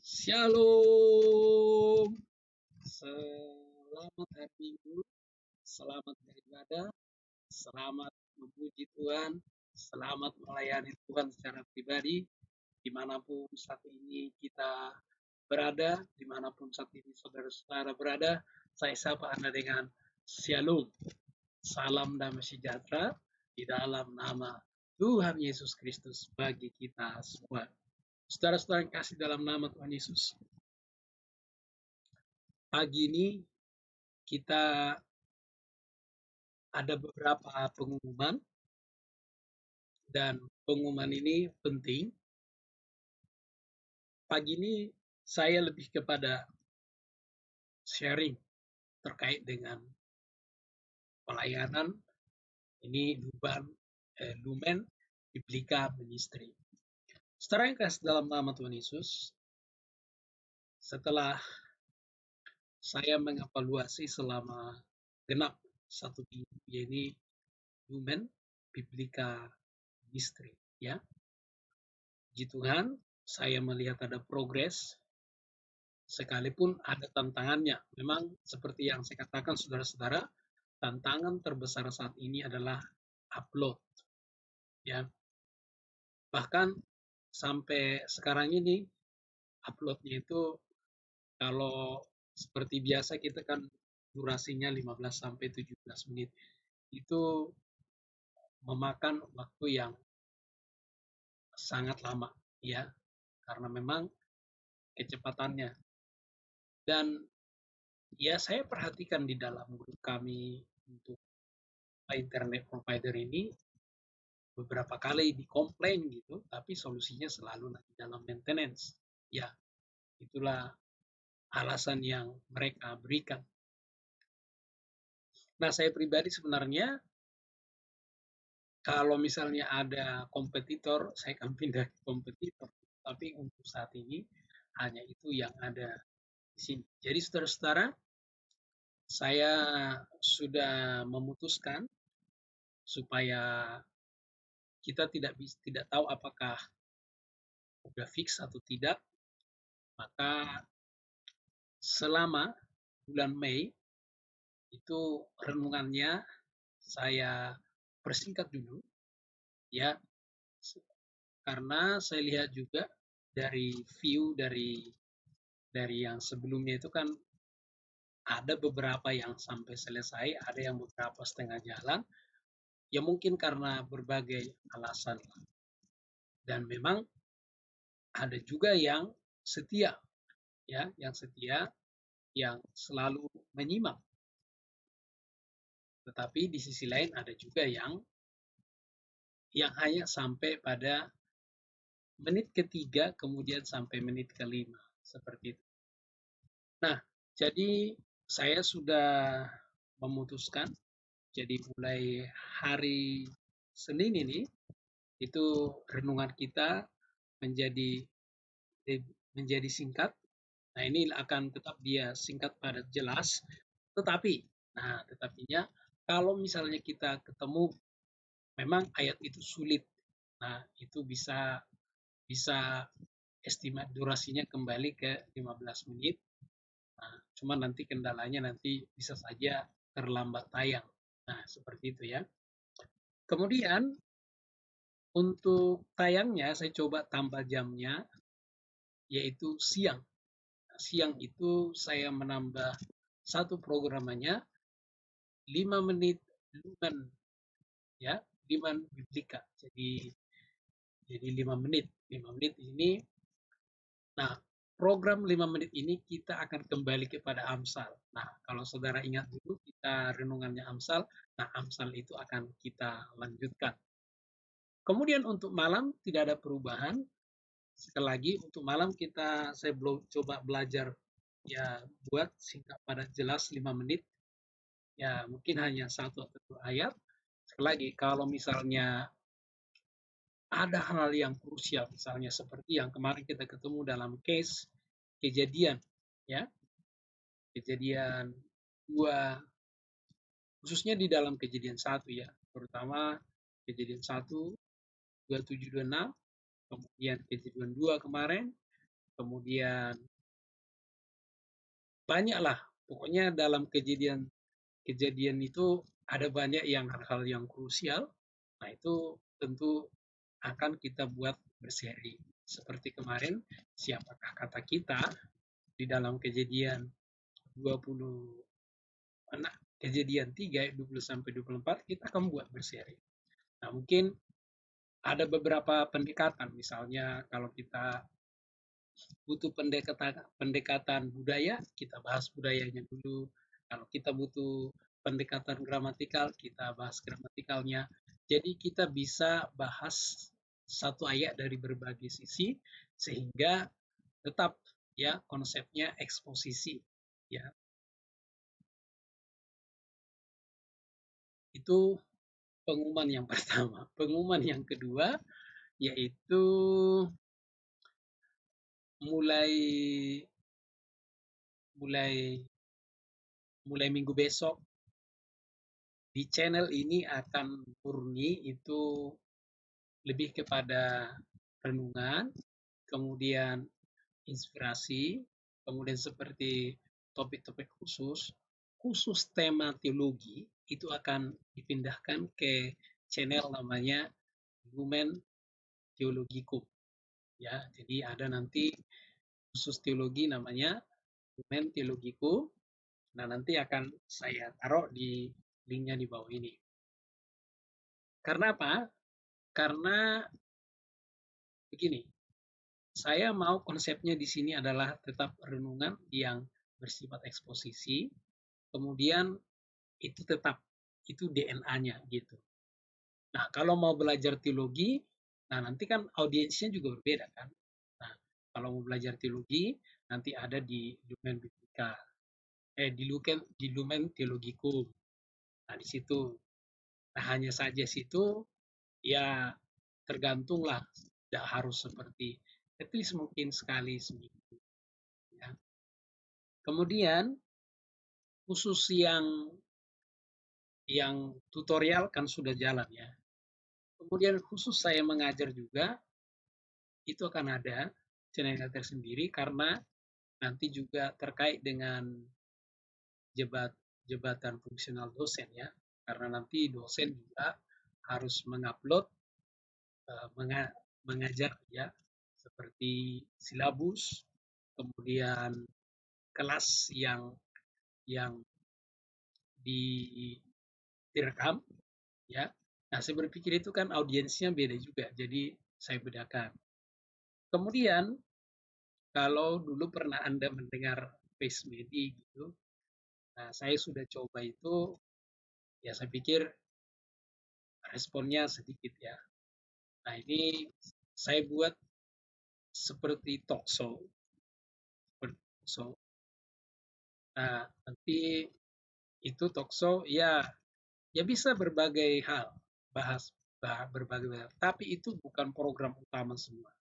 Shalom. Selamat hari Minggu, selamat beribadah, selamat memuji Tuhan, selamat melayani Tuhan secara pribadi, dimanapun saat ini kita berada, dimanapun saat ini saudara-saudara berada, saya sapa Anda dengan Shalom. Salam damai sejahtera di dalam nama Tuhan Yesus Kristus bagi kita semua. Saudara-saudara yang kasih dalam nama Tuhan Yesus, pagi ini kita ada beberapa pengumuman dan pengumuman ini penting. Pagi ini saya lebih kepada sharing terkait dengan pelayanan ini Lumen Biblika Ministry. Saudara yang kasih dalam nama Tuhan Yesus, setelah saya mengevaluasi selama genap satu minggu ini Lumen Biblika Ministry, ya. Puji Tuhan, saya melihat ada progres, sekalipun ada tantangannya. Memang seperti yang saya katakan saudara-saudara, tantangan terbesar saat ini adalah upload. Ya. Bahkan sampai sekarang ini uploadnya itu kalau seperti biasa kita kan durasinya 15 sampai 17 menit. Itu memakan waktu yang sangat lama, ya. Karena memang kecepatannya. Dan ya saya perhatikan di dalam grup kami untuk internet provider ini beberapa kali dikomplain gitu, tapi solusinya selalu dalam maintenance. Ya, itulah alasan yang mereka berikan. Nah, saya pribadi sebenarnya kalau misalnya ada kompetitor, saya akan pindah ke kompetitor. Tapi untuk saat ini hanya itu yang ada di sini. Jadi saudara-saudara, saya sudah memutuskan supaya kita tidak tahu apakah sudah fix atau tidak, maka selama bulan Mei itu renungannya saya persingkat dulu, ya, karena saya lihat juga dari view dari yang sebelumnya itu kan ada beberapa yang sampai selesai, ada yang beberapa setengah jalan, ya mungkin karena berbagai alasan. Dan memang ada juga yang setia, ya, yang selalu menyimak. Tetapi di sisi lain ada juga yang hanya sampai pada menit ketiga, kemudian sampai menit kelima, seperti itu. Nah, jadi saya sudah memutuskan, jadi mulai hari Senin ini, itu renungan kita menjadi singkat. Nah, ini akan tetap dia singkat padat jelas, tetapinya kalau misalnya kita ketemu memang ayat itu sulit, nah itu bisa estimasi durasinya kembali ke 15 menit. Nah, cuma nanti kendalanya nanti bisa saja terlambat tayang. Nah, seperti itu ya. Kemudian untuk tayangnya saya coba tambah jamnya, yaitu siang. Nah, siang itu saya menambah satu programannya 5 menit Lumen, ya, Lumen Biblika. Jadi 5 menit. 5 menit ini. Nah, program 5 menit ini kita akan kembali kepada Amsal. Nah, kalau saudara ingat dulu kita renungannya Amsal, nah Amsal itu akan kita lanjutkan. Kemudian untuk malam tidak ada perubahan. Sekali lagi untuk malam saya belum coba belajar ya buat singkat padat jelas 5 menit. Ya mungkin hanya 1 atau 2 ayat. Sekali lagi kalau misalnya ada hal yang krusial, misalnya seperti yang kemarin kita ketemu dalam case kejadian, ya, kejadian 2, khususnya di dalam kejadian 1 ya, terutama kejadian 1, 27, 26, kemudian kejadian 2 kemarin, kemudian banyaklah. Pokoknya dalam kejadian itu ada banyak yang hal-hal yang krusial. Nah, itu tentu akan kita buat berseri. Seperti kemarin, siapakah kata kita di dalam kejadian 20 kejadian 3 ayat 20 sampai 24 kita akan buat berseri. Nah, mungkin ada beberapa pendekatan, misalnya kalau kita butuh pendekatan budaya, kita bahas budayanya dulu. Kalau kita butuh pendekatan gramatikal, kita bahas gramatikalnya. Jadi kita bisa bahas satu ayat dari berbagai sisi sehingga tetap ya konsepnya eksposisi ya. Itu pengumuman yang pertama. Pengumuman yang kedua yaitu mulai mulai mulai minggu besok di channel ini akan murni itu lebih kepada renungan, kemudian inspirasi, kemudian seperti topik-topik khusus tema teologi itu akan dipindahkan ke channel namanya Lumen Theologikum. Ya, jadi ada nanti khusus teologi namanya Lumen Theologikum. Nah, nanti akan saya taruh di linknya di bawah ini. Karena apa? Karena begini, saya mau konsepnya di sini adalah tetap renungan yang bersifat eksposisi, kemudian itu tetap, itu DNA-nya gitu. Nah, kalau mau belajar teologi, nah nanti kan audiensnya juga berbeda kan. Nah, kalau mau belajar teologi, nanti ada di Lumen Biblika, di Lumen Theologicum. Nah, di situ. Nah, hanya saja situ ya tergantunglah, tidak harus seperti at least mungkin sekali seminggu. Ya. Kemudian khusus yang tutorial kan sudah jalan ya. Kemudian khusus saya mengajar juga itu akan ada channel tersendiri karena nanti juga terkait dengan jabatan fungsional dosen ya. Karena nanti dosen juga harus mengupload mengajar ya seperti silabus, kemudian kelas yang direkam ya. Nah, saya berpikir itu kan audiensnya beda juga, jadi saya bedakan. Kemudian kalau dulu pernah Anda mendengar face medi gitu, nah saya sudah coba itu, ya saya pikir responnya sedikit ya. Nah ini saya buat seperti talk show, Nah nanti itu talk show ya bisa berbagai hal, bahas berbagai hal. Tapi itu bukan program utama semua.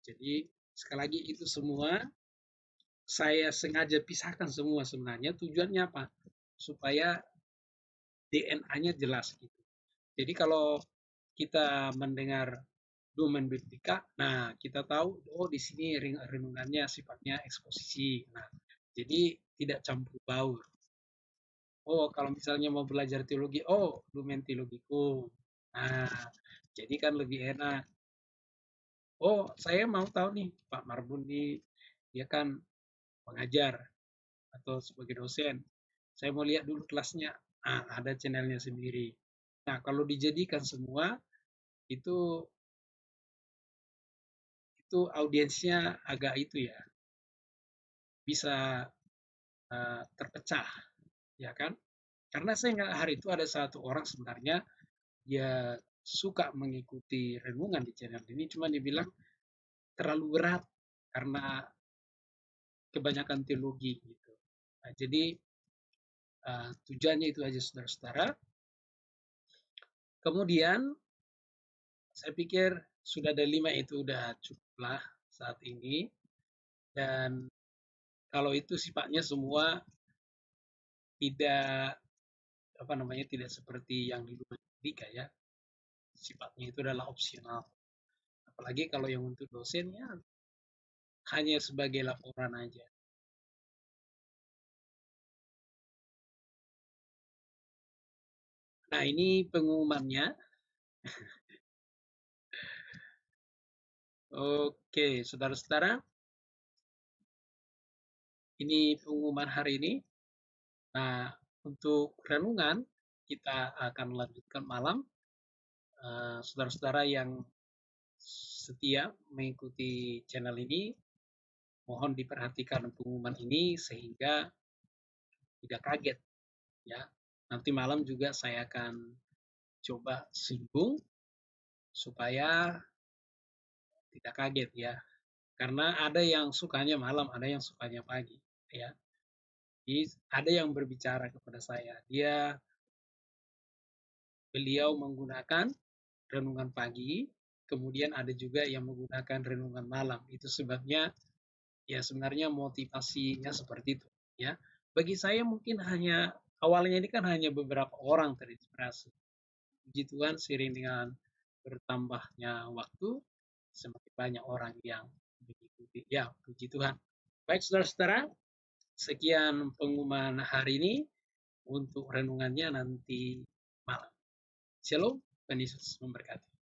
Jadi sekali lagi itu semua saya sengaja pisahkan semua sebenarnya tujuannya apa? Supaya DNA-nya jelas gitu. Jadi kalau kita mendengar domain biblika, nah kita tahu oh di sini renungannya sifatnya eksposisi. Nah, jadi tidak campur baur. Oh, kalau misalnya mau belajar teologi, oh domain teologiku. Nah, jadi kan lebih enak. Oh, saya mau tahu nih Pak Marbun nih, dia kan mengajar atau sebagai dosen. Saya mau lihat dulu kelasnya. Ah, ada channelnya sendiri. Nah, kalau dijadikan semua itu audiensnya agak itu ya, bisa terpecah, ya kan? Karena saya ingat hari itu ada satu orang sebenarnya dia suka mengikuti renungan di channel ini, cuma dia bilang terlalu berat karena kebanyakan teologi gitu. Nah, jadi tujuannya itu aja saudara-saudara. Kemudian saya pikir sudah ada 5 itu udah cukuplah saat ini. Dan kalau itu sifatnya semua tidak tidak seperti yang di luar Dika ya. Sifatnya itu adalah opsional. Apalagi kalau yang untuk dosen ya hanya sebagai laporan aja. Nah, ini pengumumannya. Oke, saudara-saudara, ini pengumuman hari ini. Nah, untuk renungan kita akan lanjutkan malam. Saudara-saudara yang setia mengikuti channel ini, mohon diperhatikan pengumuman ini sehingga tidak kaget ya. Nanti malam juga saya akan coba singgung supaya tidak kaget ya. Karena ada yang sukanya malam, ada yang sukanya pagi ya. Jadi ada yang berbicara kepada saya, beliau menggunakan renungan pagi, kemudian ada juga yang menggunakan renungan malam. Itu sebabnya ya sebenarnya motivasinya seperti itu ya. Bagi saya mungkin hanya awalnya ini kan hanya beberapa orang terinspirasi. Puji Tuhan seiring dengan bertambahnya waktu semakin banyak orang yang mengikuti. Ya, puji Tuhan. Baik saudara-saudara, sekian pengumuman hari ini. Untuk renungannya nanti malam. Shalom, Tuhan Yesus memberkati.